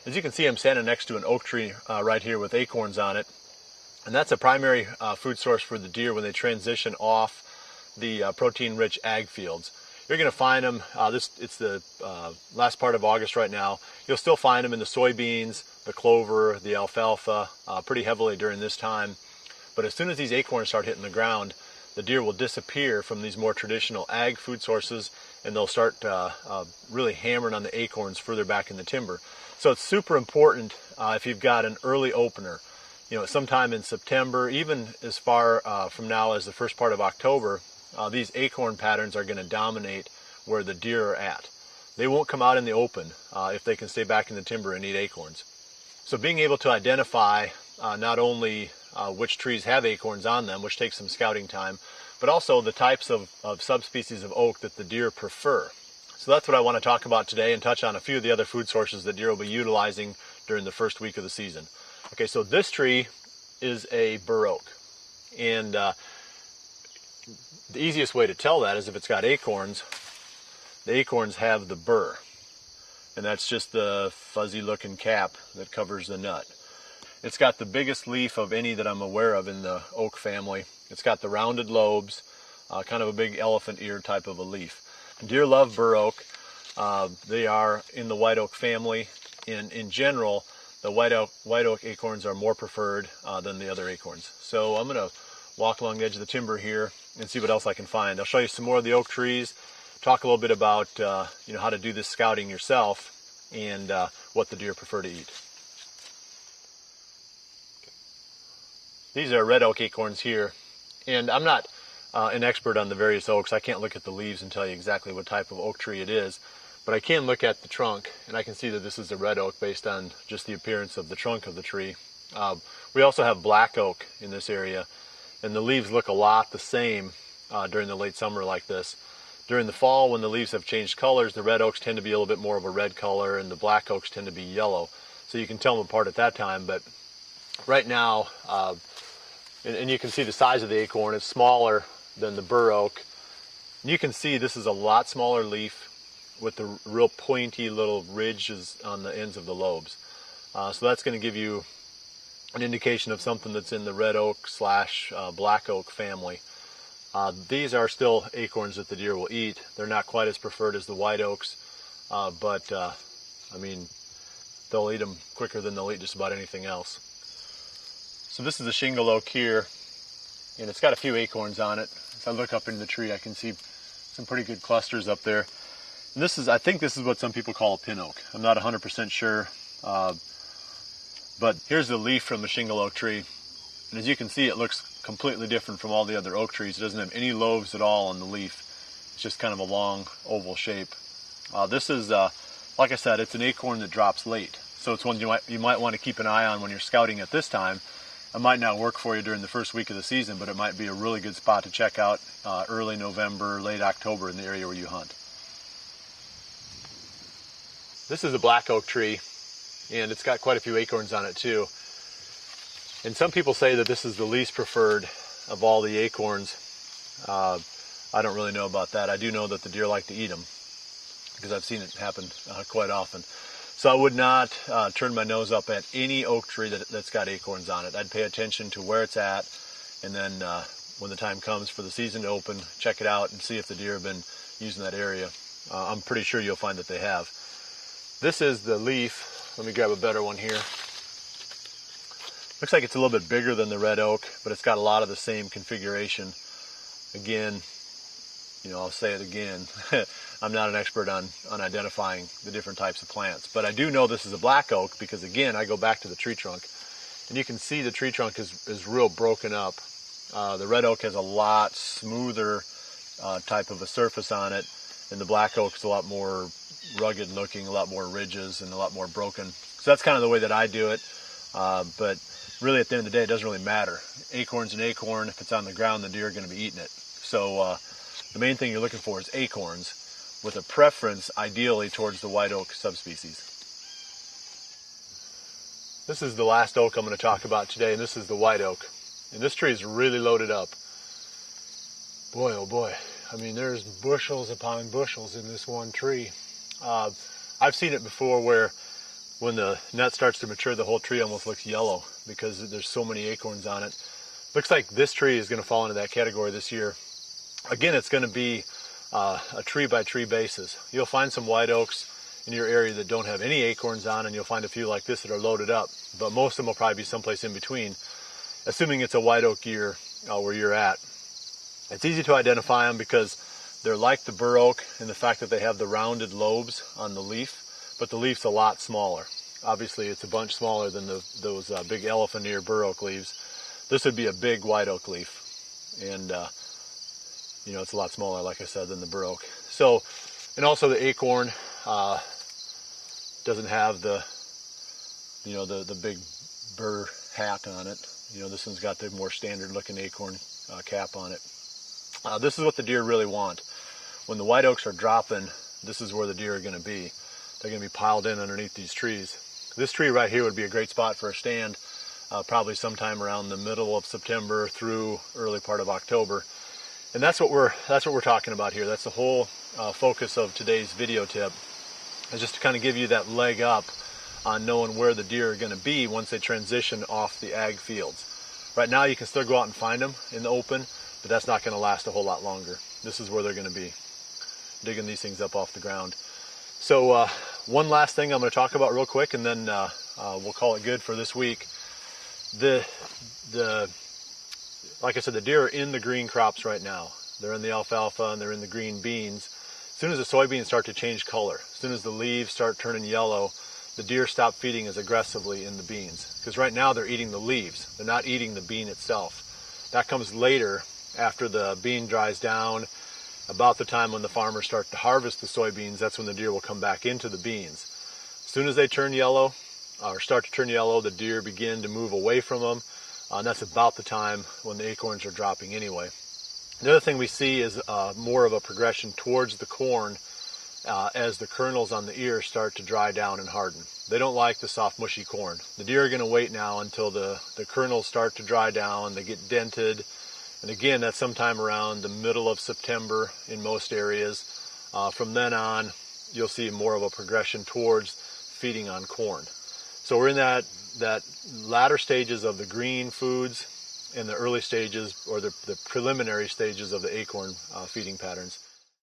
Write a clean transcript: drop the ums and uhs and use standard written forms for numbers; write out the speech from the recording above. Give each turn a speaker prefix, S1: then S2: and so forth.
S1: As you can see, I'm standing next to an oak tree right here with acorns on it. And that's a primary food source for the deer when they transition off the protein-rich ag fields. You're going to find them, it's the last part of August right now, you'll still find them in the soybeans, the clover, the alfalfa, pretty heavily during this time. But as soon as these acorns start hitting the ground, the deer will disappear from these more traditional ag food sources, and they'll start really hammering on the acorns further back in the timber. So it's super important if you've got an early opener, sometime in September, even as far from now as the first part of October, these acorn patterns are going to dominate where the deer are at. They won't come out in the open if they can stay back in the timber and eat acorns. So being able to identify not only which trees have acorns on them, which takes some scouting time, but also the types of subspecies of oak that the deer prefer. So that's what I want to talk about today and touch on a few of the other food sources that deer will be utilizing during the first week of the season. Okay, so this tree is a bur oak, and the easiest way to tell that is if it's got acorns, the acorns have the bur, and that's just the fuzzy looking cap that covers the nut. It's got the biggest leaf of any that I'm aware of in the oak family. It's got the rounded lobes, kind of a big elephant ear type of a leaf. Deer love bur oak. They are in the white oak family, and in general, the white oak acorns are more preferred than the other acorns. So I'm going to walk along the edge of the timber here and see what else I can find. I'll show you some more of the oak trees, talk a little bit about how to do this scouting yourself, and what the deer prefer to eat. These are red oak acorns here, and I'm not an expert on the various oaks. I can't look at the leaves and tell you exactly what type of oak tree it is, but I can look at the trunk, and I can see that this is a red oak based on just the appearance of the trunk of the tree. We also have black oak in this area, and the leaves look a lot the same during the late summer like this. During the fall, when the leaves have changed colors, the red oaks tend to be a little bit more of a red color, and the black oaks tend to be yellow. So you can tell them apart at that time, but right now, and you can see the size of the acorn, it's smaller than the bur oak. You can see this is a lot smaller leaf with the real pointy little ridges on the ends of the lobes. So that's going to give you an indication of something that's in the red oak / black oak family. These are still acorns that the deer will eat. They're not quite as preferred as the white oaks, but I mean, they'll eat them quicker than they'll eat just about anything else. So this is a shingle oak here, and it's got a few acorns on it. If I look up into the tree, I can see some pretty good clusters up there. And I think this is what some people call a pin oak. I'm not 100% sure, but here's the leaf from the shingle oak tree. And as you can see, it looks completely different from all the other oak trees. It doesn't have any lobes at all on the leaf. It's just kind of a long oval shape. This is, like I said, it's an acorn that drops late. So it's one you might want to keep an eye on when you're scouting at this time. It might not work for you during the first week of the season, but it might be a really good spot to check out early November, late October in the area where you hunt. This is a black oak tree, and it's got quite a few acorns on it too. And some people say that this is the least preferred of all the acorns. I don't really know about that. I do know that the deer like to eat them because I've seen it happen quite often. So I would not turn my nose up at any oak tree that's got acorns on it. I'd pay attention to where it's at, and then when the time comes for the season to open, check it out and see if the deer have been using that area. I'm pretty sure you'll find that they have. This is the leaf. Let me grab a better one here. Looks like it's a little bit bigger than the red oak, but it's got a lot of the same configuration. Again, I'll say it again. I'm not an expert on identifying the different types of plants, but I do know this is a black oak because, again, I go back to the tree trunk, and you can see the tree trunk is real broken up. The red oak has a lot smoother type of a surface on it, and the black oak is a lot more rugged looking, a lot more ridges, and a lot more broken. So that's kind of the way that I do it, but really at the end of the day, it doesn't really matter. Acorn's an acorn. If it's on the ground, the deer are going to be eating it. So the main thing you're looking for is acorns, with a preference ideally towards the white oak subspecies. This is the last oak I'm going to talk about today, and this is the white oak. And this tree is really loaded up. Boy, oh boy. I mean, there's bushels upon bushels in this one tree. I've seen it before where when the nut starts to mature, the whole tree almost looks yellow because there's so many acorns on it. Looks like this tree is going to fall into that category this year. Again, it's going to be a tree by tree basis. You'll find some white oaks in your area that don't have any acorns on, and you'll find a few like this that are loaded up, but most of them will probably be someplace in between, assuming it's a white oak year where you're at. It's easy to identify them because they're like the bur oak in the fact that they have the rounded lobes on the leaf, but the leaf's a lot smaller. Obviously, it's a bunch smaller than those big elephant ear bur oak leaves. This would be a big white oak leaf, and you know, it's a lot smaller, like I said, than the bur oak. So, and also the acorn doesn't have the, you know, the big bur hat on it. You know, this one's got the more standard looking acorn cap on it. This is what the deer really want. When the white oaks are dropping, this is where the deer are going to be. They're going to be piled in underneath these trees. This tree right here would be a great spot for a stand, probably sometime around the middle of September through early part of October. And that's what we're talking about here. That's the whole focus of today's video tip, is just to kind of give you that leg up on knowing where the deer are going to be once they transition off the ag fields. Right now you can still go out and find them in the open, but that's not going to last a whole lot longer. This is where they're going to be, digging these things up off the ground. So one last thing I'm going to talk about real quick, and then we'll call it good for this week. Like I said, the deer are in the green crops right now. They're in the alfalfa and they're in the green beans. As soon as the soybeans start to change color, as soon as the leaves start turning yellow, the deer stop feeding as aggressively in the beans. Because right now they're eating the leaves. They're not eating the bean itself. That comes later, after the bean dries down, about the time when the farmers start to harvest the soybeans. That's when the deer will come back into the beans. As soon as they turn yellow, or start to turn yellow, the deer begin to move away from them. And that's about the time when the acorns are dropping anyway. The other thing we see is more of a progression towards the corn as the kernels on the ears start to dry down and harden. They don't like the soft, mushy corn. The deer are going to wait now until the kernels start to dry down, they get dented. And again, that's sometime around the middle of September in most areas. From then on, you'll see more of a progression towards feeding on corn. So we're in that latter stages of the green foods and the early stages, or the preliminary stages of the acorn feeding patterns.